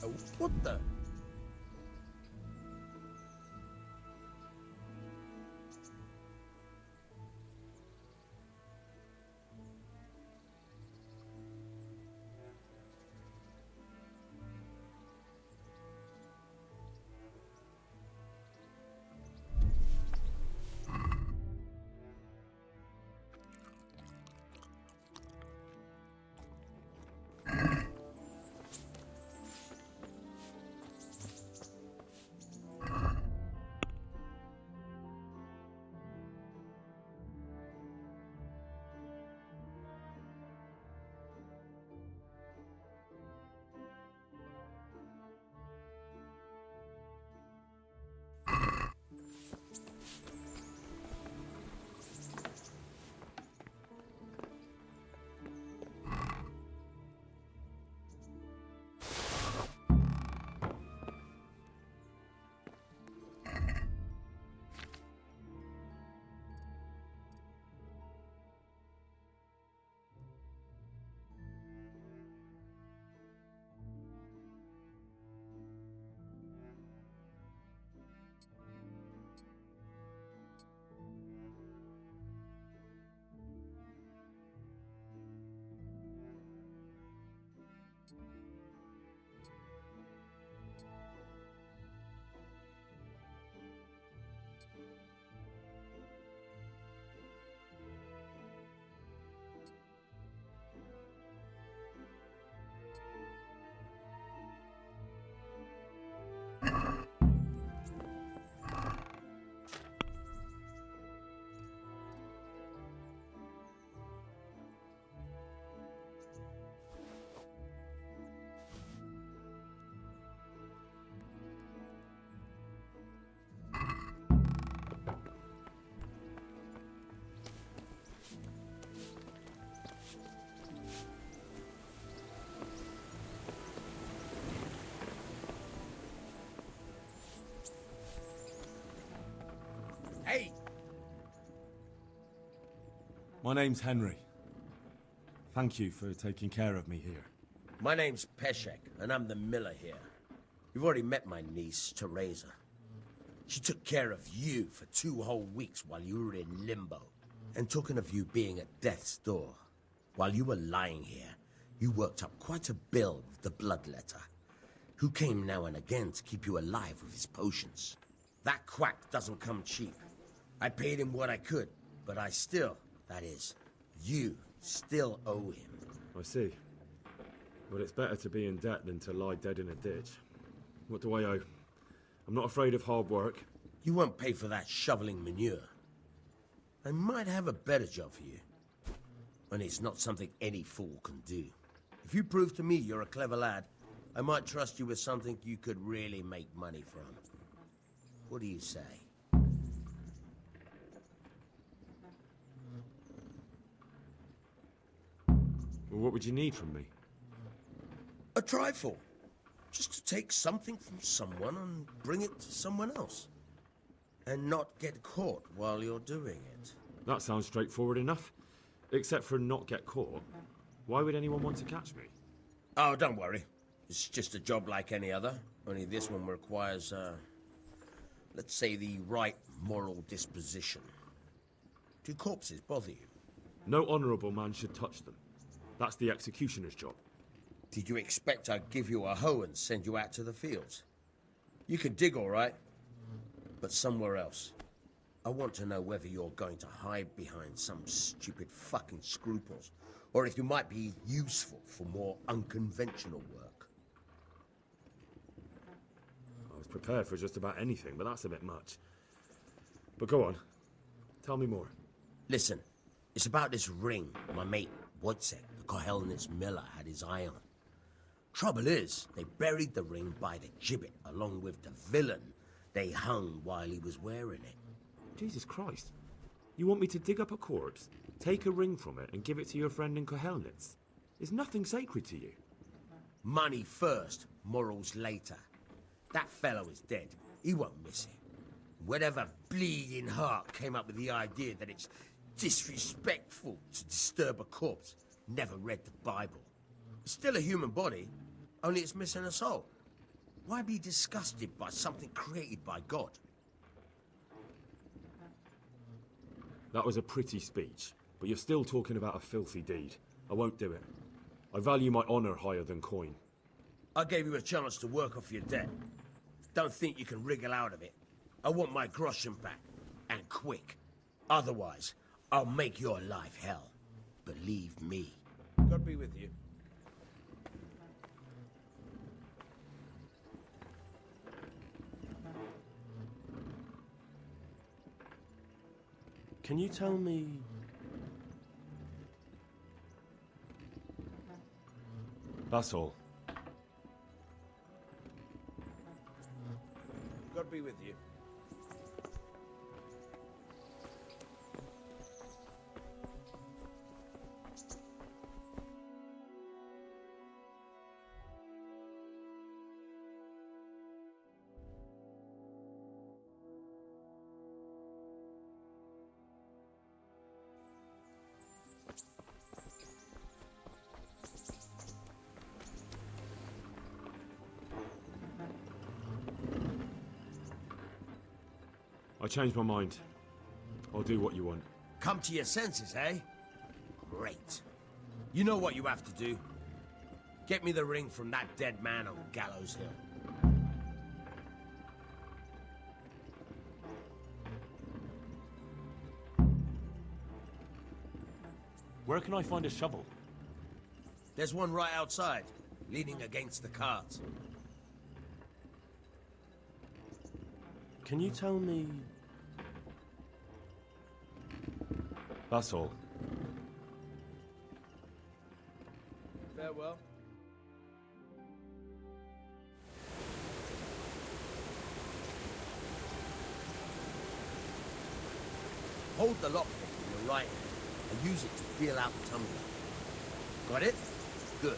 What the? Hey! My name's Henry. Thank you for taking care of me here. My name's Peshek, and I'm the miller here. You've already met my niece, Teresa. She took care of you for 2 whole weeks while you were in limbo. And talking of you being at death's door, while you were lying here, you worked up quite a bill with the bloodletter, who came now and again to keep you alive with his potions. That quack doesn't come cheap. I paid him what I could, but I still, that is, you still owe him. I see. Well, it's better to be in debt than to lie dead in a ditch. What do I owe? I'm not afraid of hard work. You won't pay for that shoveling manure. I might have a better job for you. And it's not something any fool can do. If you prove to me you're a clever lad, I might trust you with something you could really make money from. What do you say? Well, what would you need from me? A trifle. Just to take something from someone and bring it to someone else. And not get caught while you're doing it. That sounds straightforward enough. Except for not get caught. Why would anyone want to catch me? Oh, don't worry. It's just a job like any other. Only this one requires, let's say, the right moral disposition. Do corpses bother you? No honourable man should touch them. That's the executioner's job. Did you expect I'd give you a hoe and send you out to the fields? You can dig all right, but somewhere else. I want to know whether you're going to hide behind some stupid fucking scruples, or if you might be useful for more unconventional work. I was prepared for just about anything, but that's a bit much. But go on. Tell me more. Listen, it's about this ring my mate Wojciech, the Kohelnitz miller, had his eye on. Trouble is, they buried the ring by the gibbet along with the villain they hung while he was wearing it. Jesus Christ. You want me to dig up a corpse, take a ring from it, and give it to your friend in Kohelnitz? Is nothing sacred to you? Money first, morals later. That fellow is dead. He won't miss it. Whatever bleeding heart came up with the idea that it's disrespectful to disturb a corpse never read the Bible. It's still a human body, only it's missing a soul. Why be disgusted by something created by God? That was a pretty speech, but you're still talking about a filthy deed. I won't do it. I value my honour higher than coin. I gave you a chance to work off your debt. Don't think you can wriggle out of it. I want my groschen back, and quick. Otherwise, I'll make your life hell. Believe me. God be with you. Can you tell me... That's all. God be with you. I changed my mind. I'll do what you want. Come to your senses, eh? Great. You know what you have to do. Get me the ring from that dead man on Gallows Hill. Where can I find a shovel? There's one right outside, leaning against the cart. Can you tell me... That's all. Farewell. Hold the lockpick in your right hand and use it to feel out the tumbler. Got it? Good.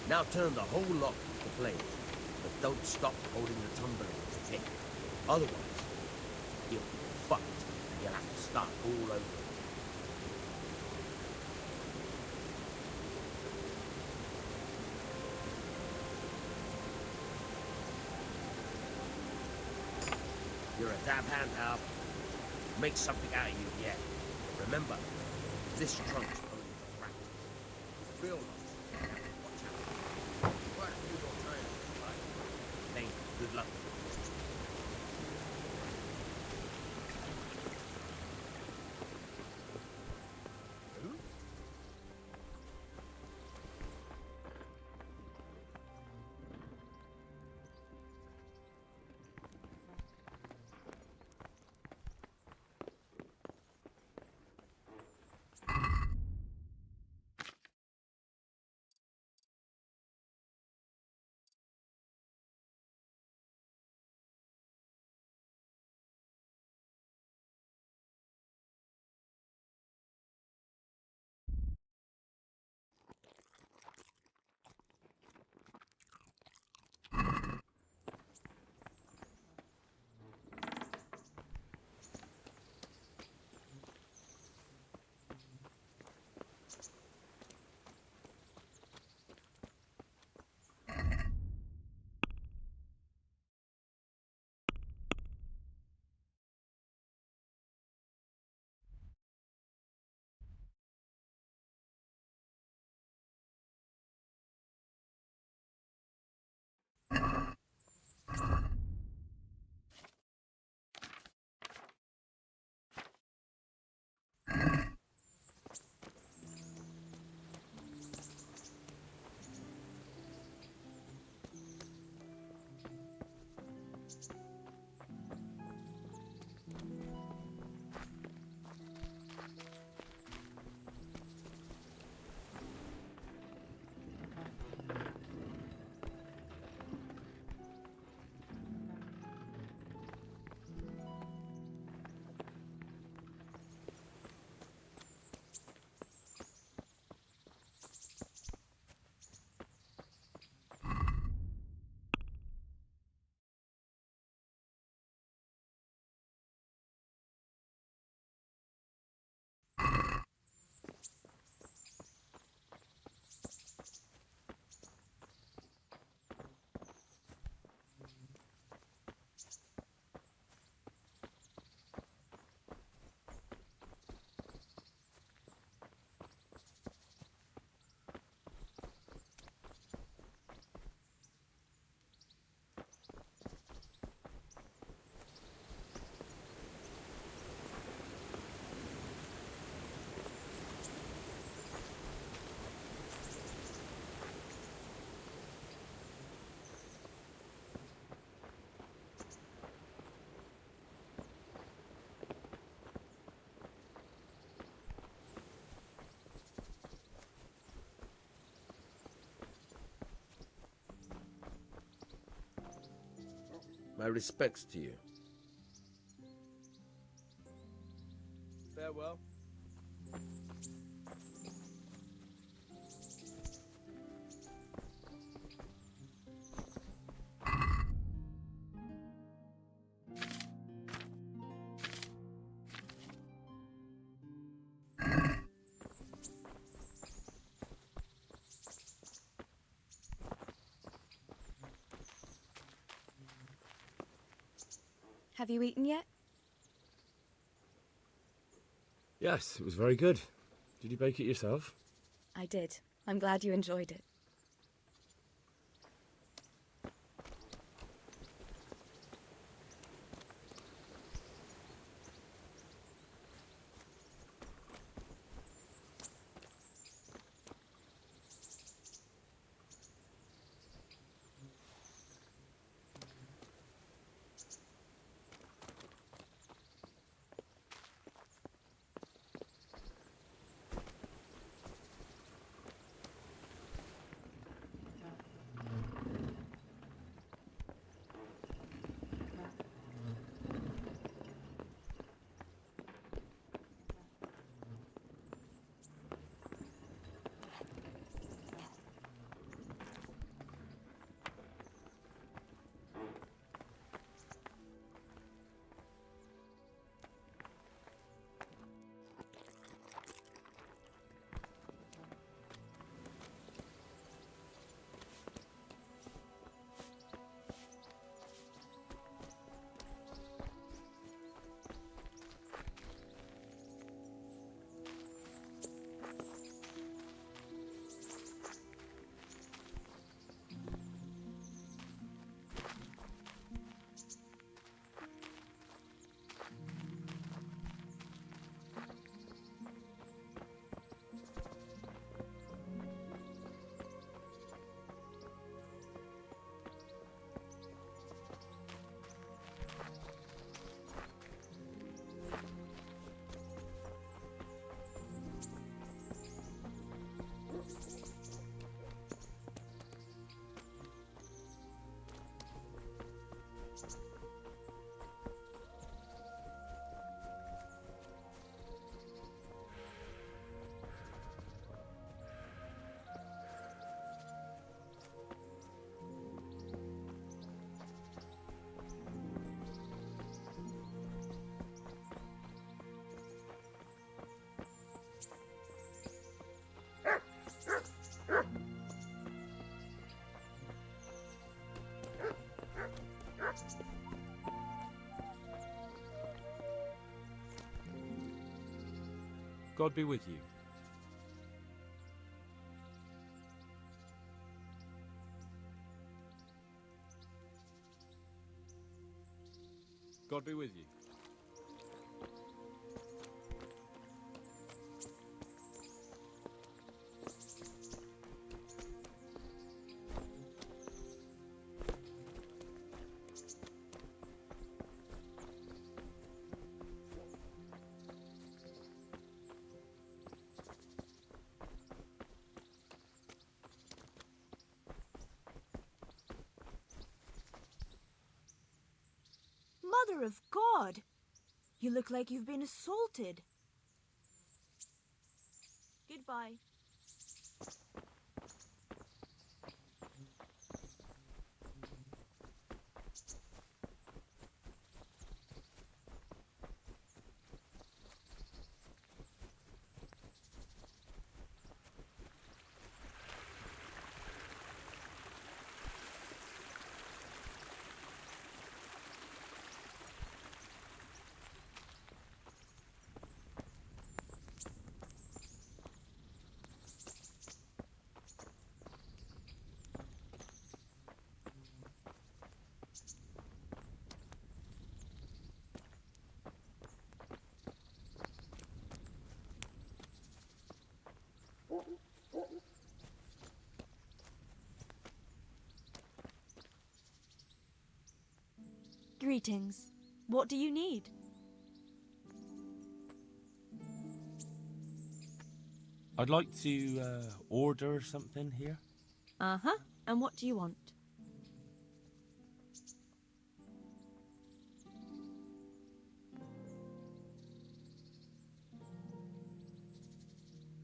Now turn the whole lock to play, but don't stop holding the tumbler with the pick. Otherwise, you'll be fucked and you'll have to start all over. You're a damn hand, Al. Make something out of you yet. Remember, this trunk's only for practice. Real life. Watch out. Quite a few more times, right? Thank you. Good luck. My respects to you. Farewell. Have you eaten yet? Yes, it was very good. Did you bake it yourself? I did. I'm glad you enjoyed it. God be with you. God be with you. Mother of God! You look like you've been assaulted. Goodbye. Greetings. What do you need? I'd like to order something here. Uh-huh. And what do you want?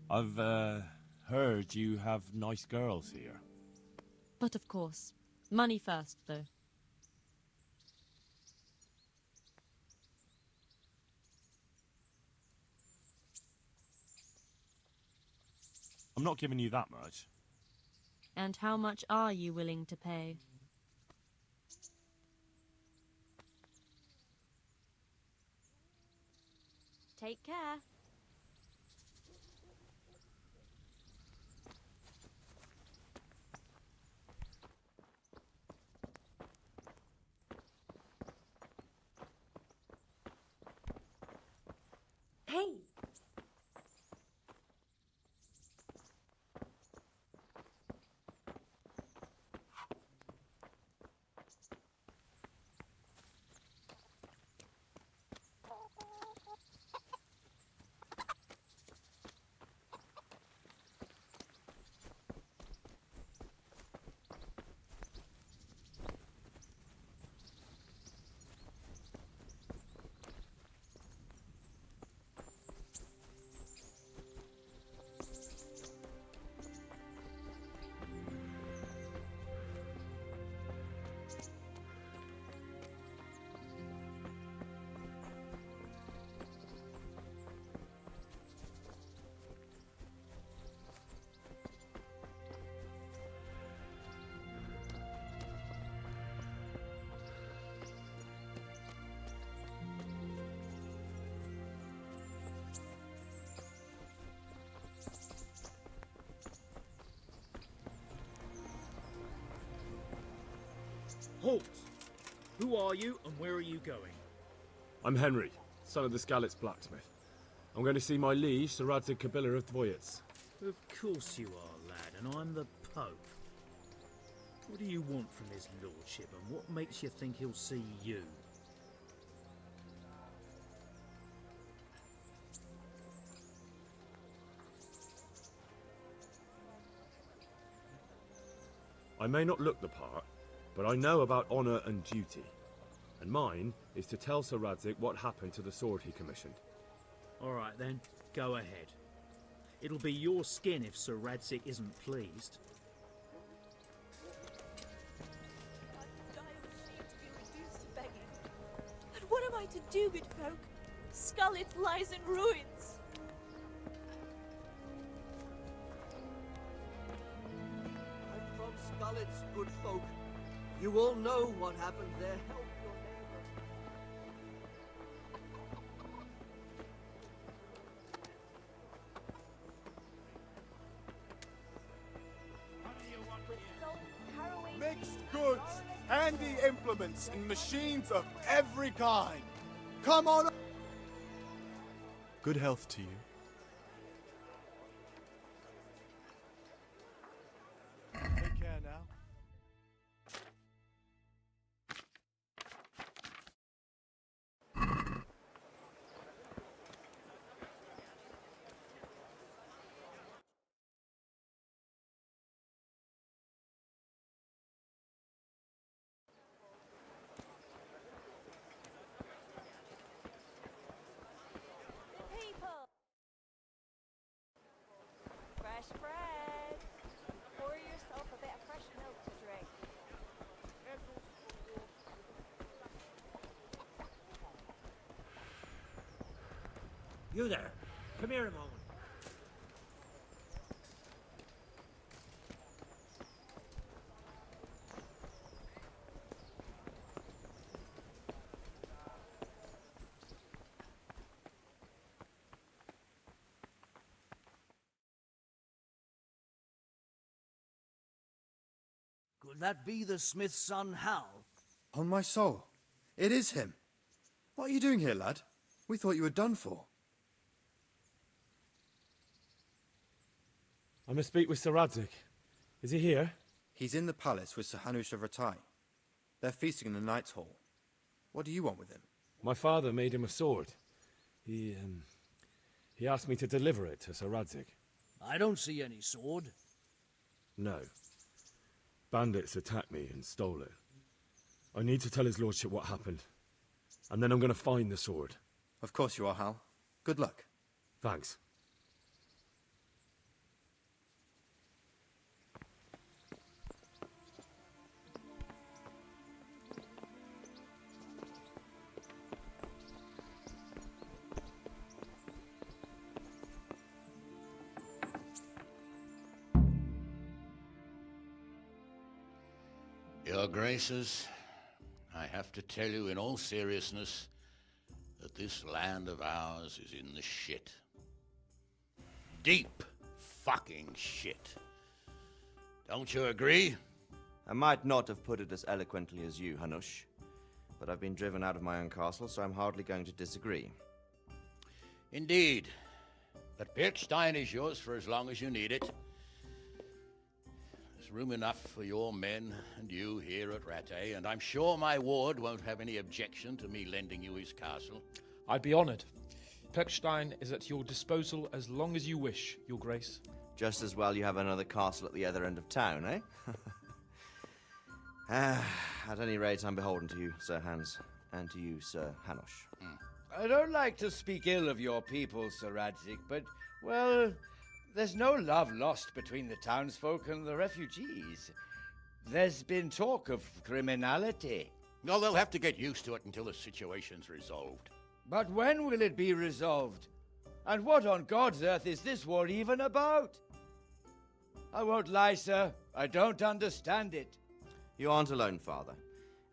I've heard you have nice girls here. But of course, money first, though. I'm not giving you that much. And how much are you willing to pay? Take care. Hey! Halt! Who are you and where are you going? I'm Henry, son of the Skalitz blacksmith. I'm going to see my liege, Sir Radzig Kabila of Dvoyets. Of course you are, lad, and I'm the Pope. What do you want from his lordship, and what makes you think he'll see you? I may not look the part, but I know about honour and duty. And mine is to tell Sir Radzig what happened to the sword he commissioned. All right then, go ahead. It'll be your skin if Sir Radzig isn't pleased. But what am I to do, good folk? Skalitz lies in ruins. I'm from Skalitz, good folk. You all know what happened there. Help your neighbor. Mixed goods, handy implements, and machines of every kind. Come on! Good health to you. Take care now. People! Fresh bread! Pour yourself a bit of fresh milk to drink. You there. Come here a moment. Could that be the smith's son, Hal? On my soul, it is him. What are you doing here, lad? We thought you were done for. I must speak with Sir Radzig. Is he here? He's in the palace with Sir Hanush of Ratai. They're feasting in the Knight's Hall. What do you want with him? My father made him a sword. He asked me to deliver it to Sir Radzig. I don't see any sword. No. Bandits attacked me and stole it. I need to tell his lordship what happened. And then I'm going to find the sword. Of course you are, Hal. Good luck. Thanks. Your Graces, I have to tell you in all seriousness that this land of ours is in the shit. Deep fucking shit. Don't you agree? I might not have put it as eloquently as you, Hanush, but I've been driven out of my own castle, so I'm hardly going to disagree. Indeed. But Birkstein is yours for as long as you need it. There's room enough for your men and you here at Rattay, and I'm sure my ward won't have any objection to me lending you his castle. I'd be honoured. Birkstein is at your disposal as long as you wish, Your Grace. Just as well you have another castle at the other end of town, eh? At any rate, I'm beholden to you, Sir Hans, and to you, Sir Hanush. I don't like to speak ill of your people, Sir Radzik, but, well, there's no love lost between the townsfolk and the refugees. There's been talk of criminality. Well, they'll have to get used to it until the situation's resolved. But when will it be resolved? And what on God's earth is this war even about? I won't lie, sir. I don't understand it. You aren't alone, Father.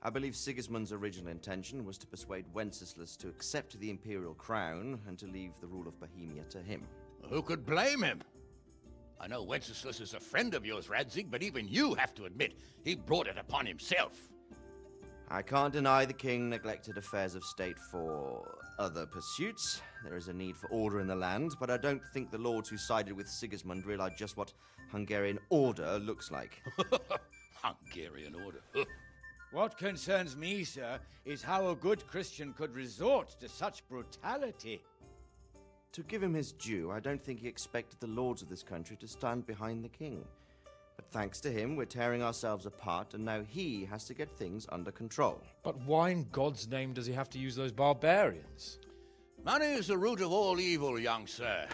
I believe Sigismund's original intention was to persuade Wenceslas to accept the imperial crown and to leave the rule of Bohemia to him. Who could blame him? I know Wenceslas is a friend of yours, Radzig, but even you have to admit he brought it upon himself. I can't deny the king neglected affairs of state for other pursuits. There is a need for order in the land, but I don't think the lords who sided with Sigismund realized just what Hungarian order looks like. Hungarian order? What concerns me, sir, is how a good Christian could resort to such brutality. To give him his due, I don't think he expected the lords of this country to stand behind the king. But thanks to him, we're tearing ourselves apart, and now he has to get things under control. But why in God's name does he have to use those barbarians? Money is the root of all evil, young sir.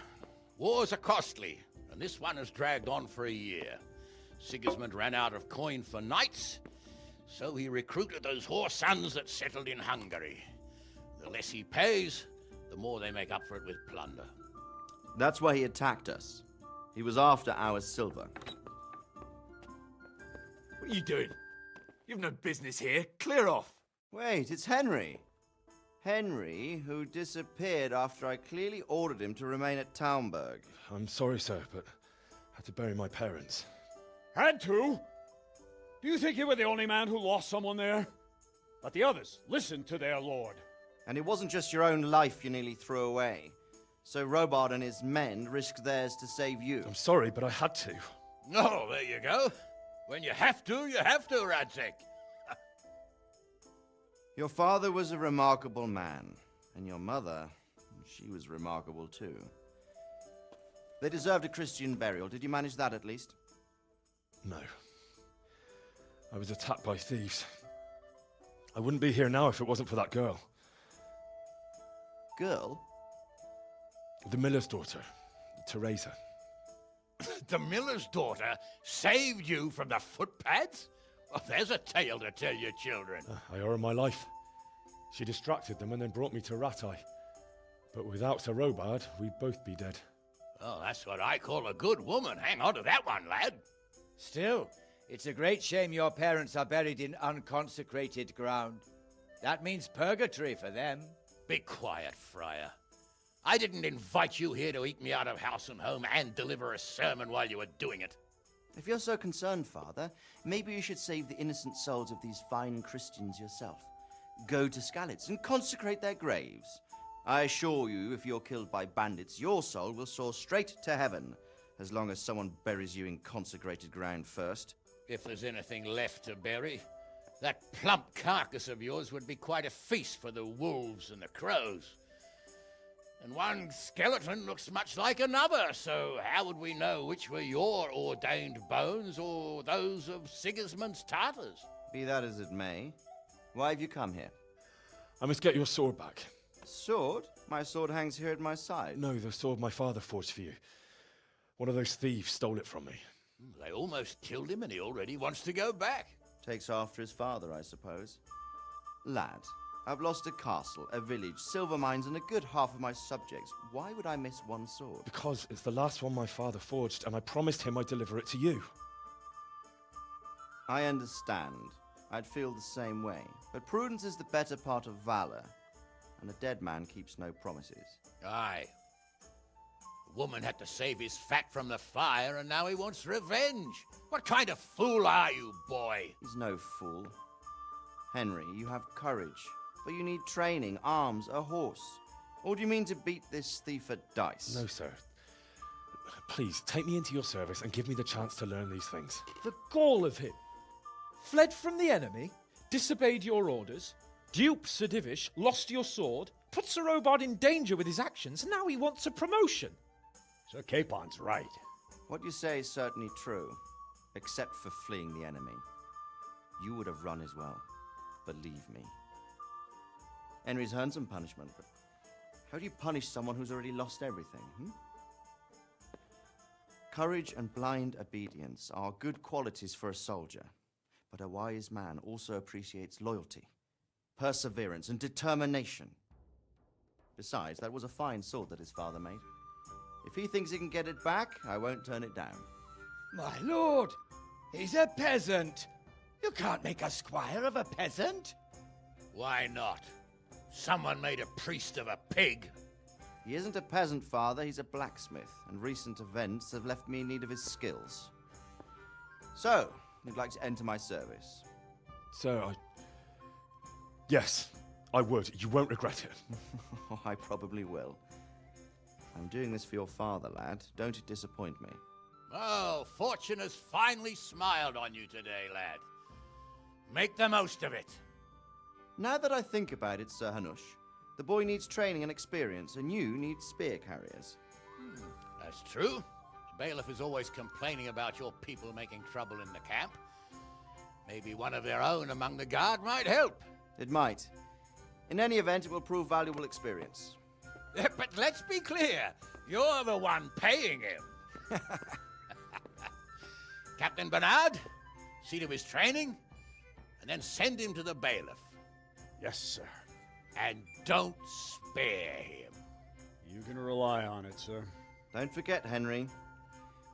Wars are costly, and this one has dragged on for a year. Sigismund ran out of coin for knights, so he recruited those whore sons that settled in Hungary. The less he pays, the more they make up for it with plunder. That's why he attacked us. He was after our silver. What are you doing? You've no business here. Clear off. Wait, it's Henry. Henry, who disappeared after I clearly ordered him to remain at Taumberg. I'm sorry, sir, but I had to bury my parents. Had to? Do you think you were the only man who lost someone there? But the others listened to their lord. And it wasn't just your own life you nearly threw away. So Robard and his men risked theirs to save you. I'm sorry, but I had to. Oh, there you go. When you have to, Radzig. Your father was a remarkable man, and your mother, she was remarkable too. They deserved a Christian burial. Did you manage that at least? No. I was attacked by thieves. I wouldn't be here now if it wasn't for that girl. Girl? The miller's daughter, Teresa. The miller's daughter saved you from the footpads? Well, there's a tale to tell your children. I owe her my life. She distracted them and then brought me to Rattay. But without Sir Robard, we'd both be dead. Oh, that's what I call a good woman. Hang on to that one, lad. Still, it's a great shame your parents are buried in unconsecrated ground. That means purgatory for them. Be quiet, Friar. I didn't invite you here to eat me out of house and home and deliver a sermon while you were doing it. If you're so concerned, Father, maybe you should save the innocent souls of these fine Christians yourself. Go to Skalitz and consecrate their graves. I assure you, if you're killed by bandits, your soul will soar straight to heaven, as long as someone buries you in consecrated ground first. If there's anything left to bury, that plump carcass of yours would be quite a feast for the wolves and the crows. And one skeleton looks much like another, so how would we know which were your ordained bones or those of Sigismund's Tartars? Be that as it may, why have you come here? I must get your sword back. Sword? My sword hangs here at my side. No, the sword my father forged for you. One of those thieves stole it from me. They almost killed him and he already wants to go back. Takes after his father, I suppose. Lad, I've lost a castle, a village, silver mines, and a good half of my subjects. Why would I miss one sword? Because it's the last one my father forged, and I promised him I'd deliver it to you. I understand. I'd feel the same way. But prudence is the better part of valor, and a dead man keeps no promises. Aye. The woman had to save his fat from the fire, and now he wants revenge. What kind of fool are you, boy? He's no fool. Henry, you have courage, but you need training, arms, a horse. Or do you mean to beat this thief at dice? No, sir. Please, take me into your service and give me the chance to learn these things. The gall of him. Fled from the enemy, disobeyed your orders, duped Sir Divish, lost your sword, put Sir Robard in danger with his actions, and now he wants a promotion. Sir Capon's right. What you say is certainly true, except for fleeing the enemy. You would have run as well, believe me. Henry's earned some punishment, but how do you punish someone who's already lost everything, Courage and blind obedience are good qualities for a soldier, but a wise man also appreciates loyalty, perseverance, and determination. Besides, that was a fine sword that his father made. If he thinks he can get it back, I won't turn it down. My lord, he's a peasant. You can't make a squire of a peasant. Why not? Someone made a priest of a pig. He isn't a peasant, father, he's a blacksmith, and recent events have left me in need of his skills. So, you'd like to enter my service? Sir, Yes, I would. You won't regret it. I probably will. I'm doing this for your father, lad. Don't it disappoint me. Oh, fortune has finally smiled on you today, lad. Make the most of it. Now that I think about it, Sir Hanush, the boy needs training and experience, and you need spear carriers. That's true. The bailiff is always complaining about your people making trouble in the camp. Maybe one of their own among the guard might help. It might. In any event, it will prove valuable experience. But let's be clear, you're the one paying him. Captain Bernard, see to his training, and then send him to the bailiff. Yes, sir. And don't spare him. You can rely on it, sir. Don't forget, Henry.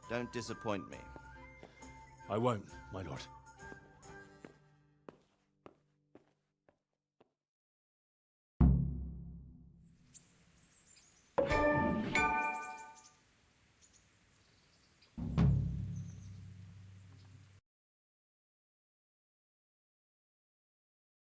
Don't disappoint me. I won't, my lord.